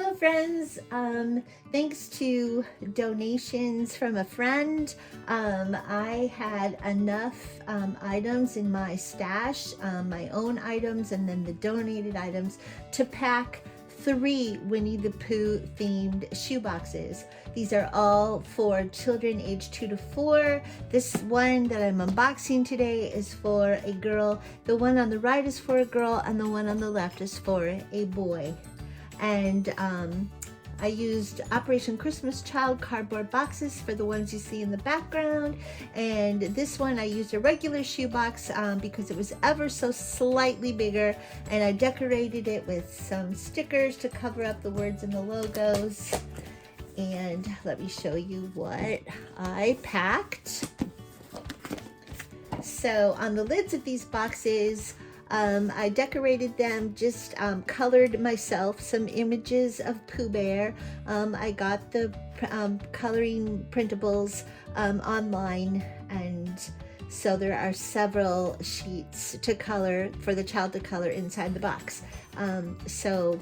Hello friends, thanks to donations from a friend, I had enough items in my stash, my own items and then the donated items, to pack 3 Winnie the Pooh themed shoeboxes. These are all for children aged 2 to 4. This one that I'm unboxing today is for a girl. The one on the right is for a girl and the one on the left is for a boy. And I used Operation Christmas Child cardboard boxes for the ones you see in the background, and this one I used a regular shoebox because it was ever so slightly bigger, and I decorated it with some stickers to cover up the words and the logos. And let me show you what I packed. So on the lids of these boxes, I decorated them, just colored myself some images of Pooh Bear. I got the coloring printables online, and so there are several sheets to color for the child to color inside the box. So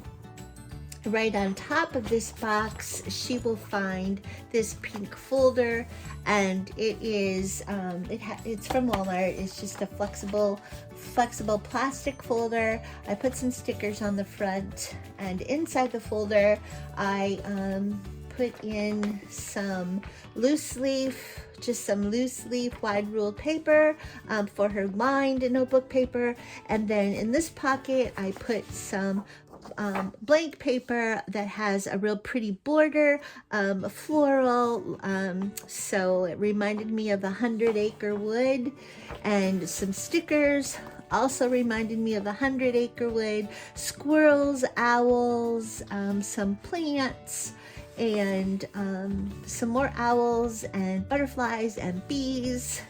right on top of this box, she will find this pink folder, and it is it's from Walmart. It's just a flexible plastic folder. I put some stickers on the front, and inside the folder I put in some loose leaf, just some loose leaf wide ruled paper for her lined notebook paper, and then in this pocket I put some blank paper that has a real pretty border, floral, so it reminded me of the 100-acre wood, and some stickers also reminded me of the 100-acre wood, squirrels, owls, some plants, and some more owls and butterflies and bees.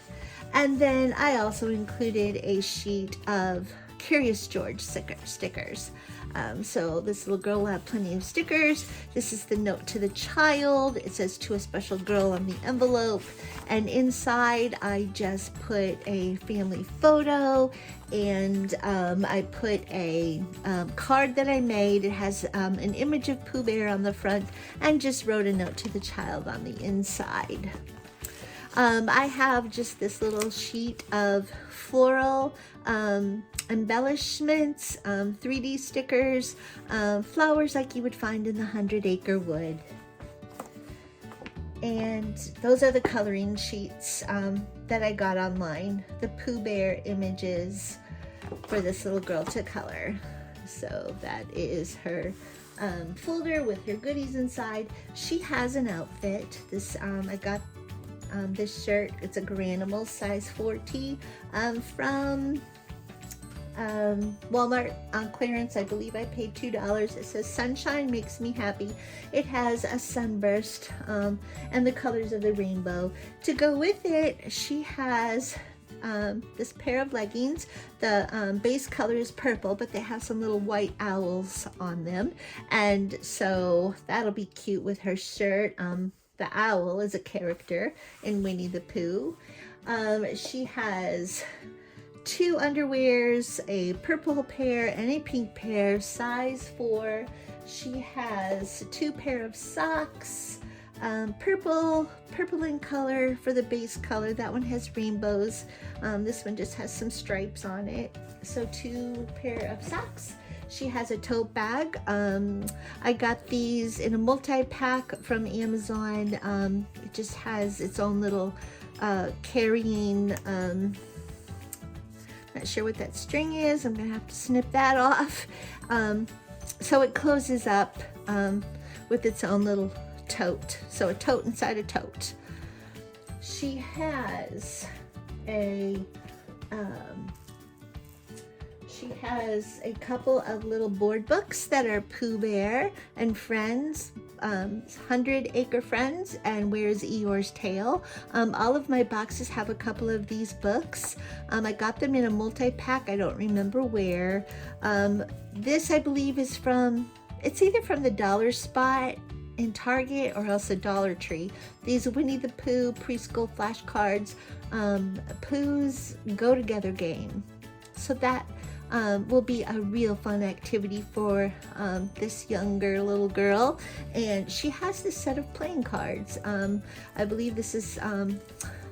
And then I also included a sheet of Curious George stickers. So this little girl will have plenty of stickers. This is the note to the child. It says "to a special girl" on the envelope, and inside I just put a family photo, and I put a card that I made. It has an image of Pooh Bear on the front, and just wrote a note to the child on the inside. I have just this little sheet of floral embellishments, 3D stickers, flowers like you would find in the 100-acre wood. And those are the coloring sheets that I got online, the Pooh Bear images for this little girl to color. So that is her folder with her goodies inside. She has an outfit. This I got this shirt. It's a Granimal size 4T from Walmart on clearance. I believe I paid $2. It says "Sunshine makes me happy." It has a sunburst and the colors of the rainbow. To go with it, she has this pair of leggings. The base color is purple, but they have some little white owls on them, and so that'll be cute with her shirt. The owl is a character in Winnie the Pooh. She has 2 underwears, a purple pair and a pink pair, size 4. She has 2 pair of socks, purple in color for the base color. That one has rainbows. This one just has some stripes on it. So 2 pair of socks. She has a tote bag. I got these in a multi-pack from Amazon. It just has its own little carrying, not sure what that string is. I'm gonna have to snip that off. So it closes up with its own little tote. So a tote inside a tote. She has a couple of little board books that are Pooh Bear and Friends, 100-Acre Friends and Where's Eeyore's Tail. All of my boxes have a couple of these books. I got them in a multi-pack. I don't remember where. This I believe is it's either from the Dollar Spot in Target or else a Dollar Tree. These Winnie the Pooh preschool flashcards, Pooh's Go Together game. So that will be a real fun activity for this younger little girl. And she has this set of playing cards. I believe this is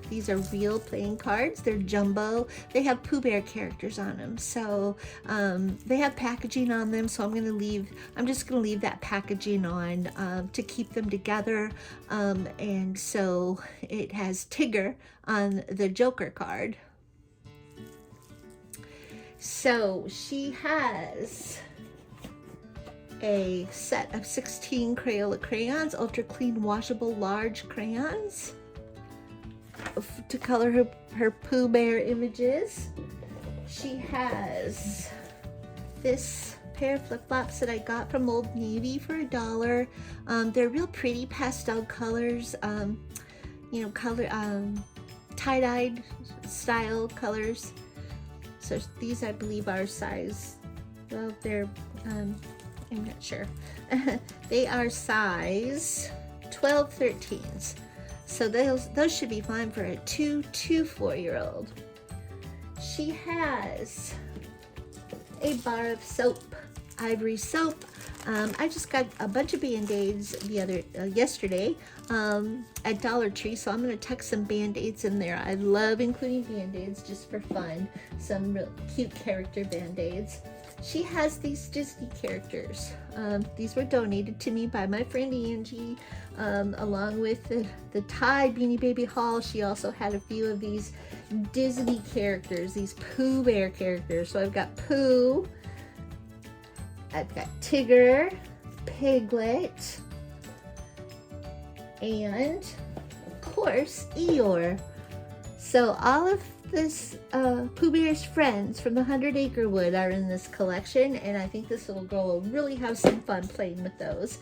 these are real playing cards. They're jumbo. They have Pooh Bear characters on them. So they have packaging on them. So I'm just gonna leave that packaging on to keep them together. And so it has Tigger on the Joker card. So she has a set of 16 Crayola crayons, ultra clean washable large crayons to color her Pooh Bear images. She has this pair of flip-flops that I got from Old Navy for $1. They're real pretty pastel colors, you know, tie-dyed style colors. So these, I believe, are size, well, they're, I'm not sure. They are size 12 13s. So those should be fine for a 2 to 4-year-old. She has a bar of soap, Ivory soap. I just got a bunch of Band-Aids yesterday at Dollar Tree, so I'm going to tuck some Band-Aids in there. I love including Band-Aids just for fun. Some real cute character Band-Aids. She has these Disney characters. These were donated to me by my friend Angie, along with the Thai Beanie Baby haul. She also had a few of these Disney characters, these Pooh Bear characters. So I've got Pooh, I've got Tigger, Piglet, and of course Eeyore. So all of this Pooh Bear's friends from the 100 Acre Wood are in this collection, and I think this little girl will really have some fun playing with those.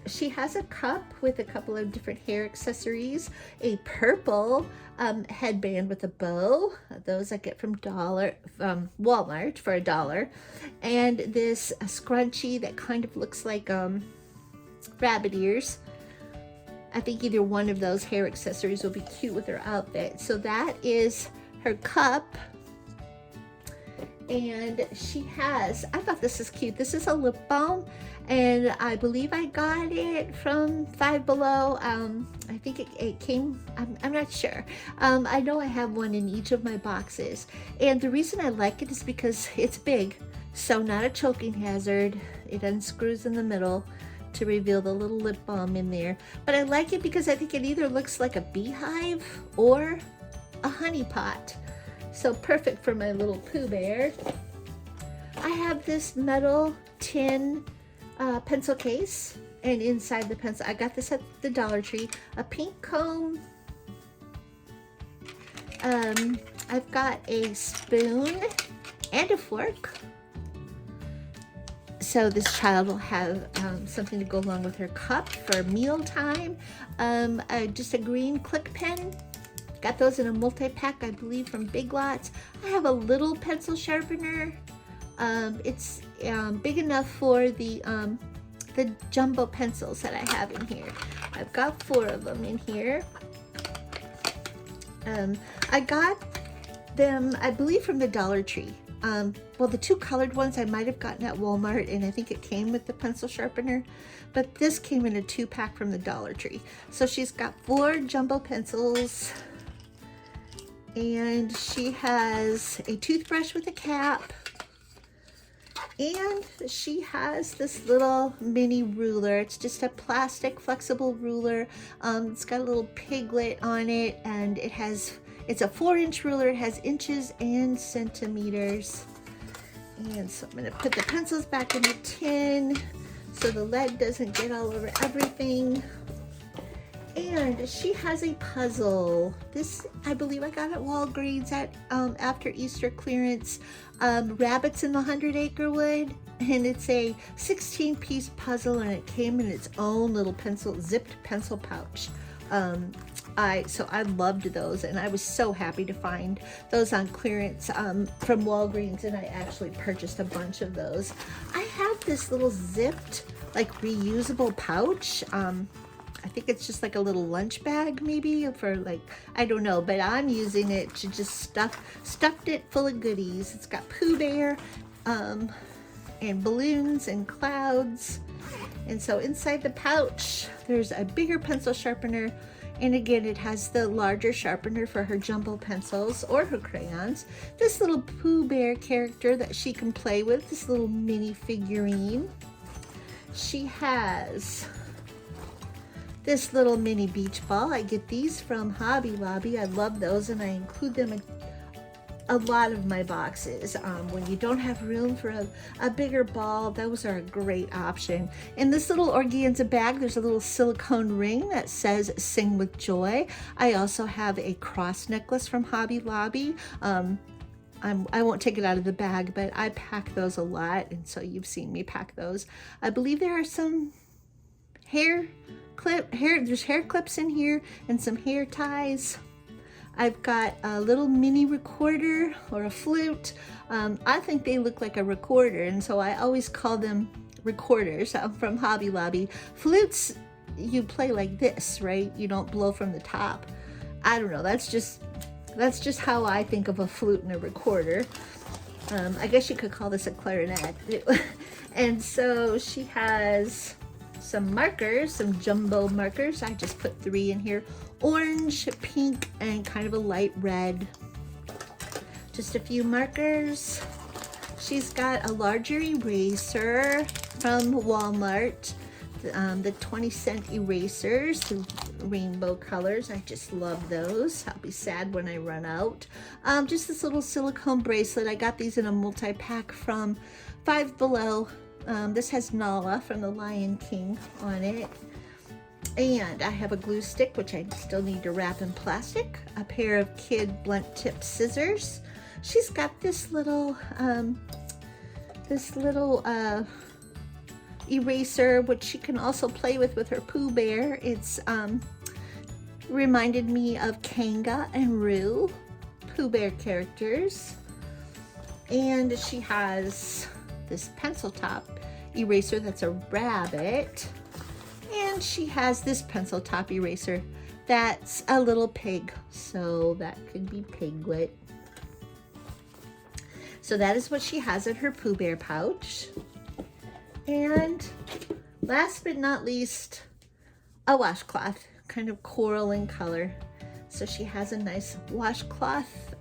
She has a cup with a couple of different hair accessories, a purple headband with a bow. Those I get from Walmart for $1, and this scrunchie that kind of looks like rabbit ears. I think either one of those hair accessories will be cute with her outfit. So that is her cup. And she has, I thought this is cute. This is a lip balm, and I believe I got it from Five Below. I think it came, I'm not sure. I know I have one in each of my boxes. And the reason I like it is because it's big, so not a choking hazard. It unscrews in the middle to reveal the little lip balm in there. But I like it because I think it either looks like a beehive or a honey pot. So perfect for my little Pooh Bear. I have this metal tin pencil case, and inside the pencil, I got this at the Dollar Tree, a pink comb. I've got a spoon and a fork. So this child will have something to go along with her cup for mealtime. Just a green click pen. Got those in a multi-pack, I believe, from Big Lots. I have a little pencil sharpener. It's big enough for the jumbo pencils that I have in here. I've got 4 of them in here. I got them, I believe, from the Dollar Tree. Well, the 2 colored ones I might have gotten at Walmart, and I think it came with the pencil sharpener, but this came in a 2-pack from the Dollar Tree. So she's got 4 jumbo pencils, and she has a toothbrush with a cap, and she has this little mini ruler. It's just a plastic flexible ruler. It's got a little piglet on it, and it's a 4-inch ruler. It has inches and centimeters. And so I'm going to put the pencils back in the tin so the lead doesn't get all over everything. And she has a puzzle. This, I believe I got at Walgreens at after Easter clearance. Rabbits in the 100 Acre Wood. And it's a 16-piece puzzle, and it came in its own little zipped pencil pouch. So I loved those, and I was so happy to find those on clearance from Walgreens, and I actually purchased a bunch of those. I have this little zipped, like, reusable pouch. I think it's just like a little lunch bag maybe for like, I don't know, but I'm using it to just stuffed it full of goodies. It's got Pooh Bear and balloons and clouds. And so inside the pouch, there's a bigger pencil sharpener. And again, it has the larger sharpener for her jumbo pencils or her crayons. This little Pooh Bear character that she can play with, this little mini figurine. She has this little mini beach ball. I get these from Hobby Lobby. I love those, and I include them in a lot of my boxes. When you don't have room for a bigger ball, those are a great option. In this little organza bag, there's a little silicone ring that says "Sing with Joy." I also have a cross necklace from Hobby Lobby. I won't take it out of the bag, but I pack those a lot, and so you've seen me pack those. I believe there are some there's hair clips in here and some hair ties. I've got a little mini recorder or a flute. I think they look like a recorder, and so I always call them recorders. From Hobby Lobby. Flutes, you play like this, right? You don't blow from the top. I don't know, that's just how I think of a flute and a recorder. I guess you could call this a clarinet. And so she has some markers, some jumbo markers. I just put 3 in here. Orange, pink, and kind of a light red. Just a few markers. She's got a larger eraser from Walmart. The 20-cent erasers, the rainbow colors. I just love those. I'll be sad when I run out. Just this little silicone bracelet. I got these in a multi-pack from Five Below. This has Nala from the Lion King on it. And I have a glue stick, which I still need to wrap in plastic. A pair of kid blunt tip scissors. She's got this little eraser, which she can also play with her Pooh Bear. It's reminded me of Kanga and Roo, Pooh Bear characters. And she has this pencil top eraser that's a rabbit. And she has this pencil top eraser that's a little pig, so that could be Piglet. So that is what she has in her Pooh Bear pouch. And last but not least, a washcloth, kind of coral in color. So she has a nice washcloth.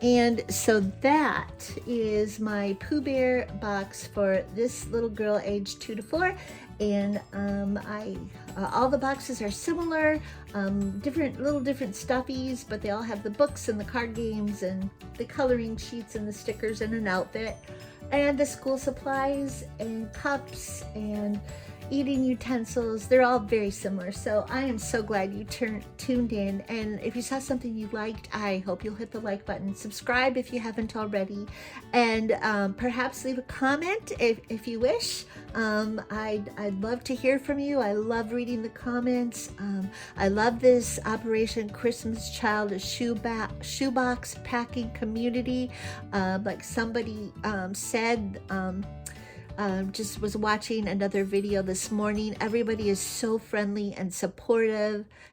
And so that is my Pooh Bear box for this little girl aged 2 to 4. And all the boxes are similar, different stuffies, but they all have the books and the card games and the coloring sheets and the stickers and an outfit. And the school supplies and cups and eating utensils, they're all very similar. So I am so glad you tuned in. And if you saw something you liked, I hope you'll hit the like button. Subscribe if you haven't already. And perhaps leave a comment if you wish. I'd love to hear from you. I love reading the comments. I love this Operation Christmas Child, a shoebox packing community. Like somebody said, just was watching another video this morning. Everybody is so friendly and supportive.